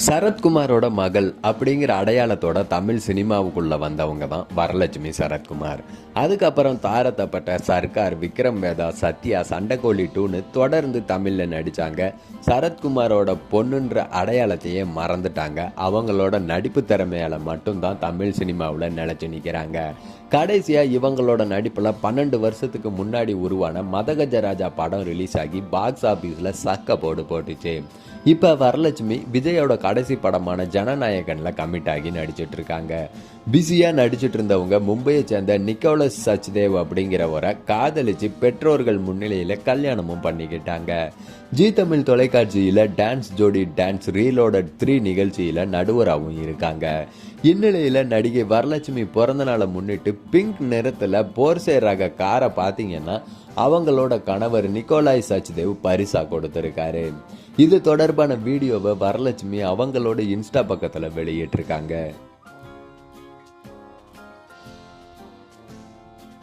சரத்குமாரோட மகள் அப்படிங்கிற அடையாளத்தோட தமிழ் சினிமாவுக்குள்ள வந்தவங்க தான் வரலட்சுமி சரத்குமார். அதுக்கப்புறம் தாரத்தப்பட்ட சர்க்கார், விக்ரம் வேதா, சத்யா, சண்டைக்கோழி 2ன்னு தொடர்ந்து தமிழ்ல நடிச்சாங்க. சரத்குமாரோட பொண்ணுன்ற அடையாளத்தையே மறந்துட்டாங்க. அவங்களோட நடிப்பு திறமையால மட்டும்தான் தமிழ் சினிமாவில் நிலைச்சு நிற்கிறாங்க. கடைசியா இவங்களோட நடிப்புல 12 வருஷத்துக்கு முன்னாடி உருவான மதகஜராஜா படம் ரிலீஸ் ஆகி பாக்ஸ் ஆபீஸ்ல சக்க போட்டுச்சு. இப்ப வரலட்சுமி விஜயோட கடைசி படமான ஜனநாயகன்ல கமிட் ஆகி நடிச்சிட்டு இருக்காங்க. பிஸியா நடிச்சிட்டு இருந்தவங்க மும்பையை சேர்ந்த நிக்கோலஸ் சச்தேவ் அப்படிங்கிறவரை காதலிச்சு பெற்றோர்கள் முன்னிலையில கல்யாணமும் பண்ணிக்கிட்டாங்க. ஜி தமிழ் தொலைக்காட்சியில டான்ஸ் ஜோடி டான்ஸ் ரீலோடட் 3 நிகழ்ச்சியில நடுவராகவும் இருக்காங்க. இந்நிலையில நடிகை வரலட்சுமி பிறந்த நாளை முன்னிட்டு பிங்க் நிறத்துல போர்சே ரக காரை பாத்தீங்கன்னா அவங்களோட கணவர் நிக்கோலாய் சச்தேவ் பரிசா கொடுத்திருக்காரு. இது தொடர்பான வீடியோவை வரலட்சுமி அவங்களோட இன்ஸ்டா பக்கத்துல வெளியிட்டிருக்காங்க.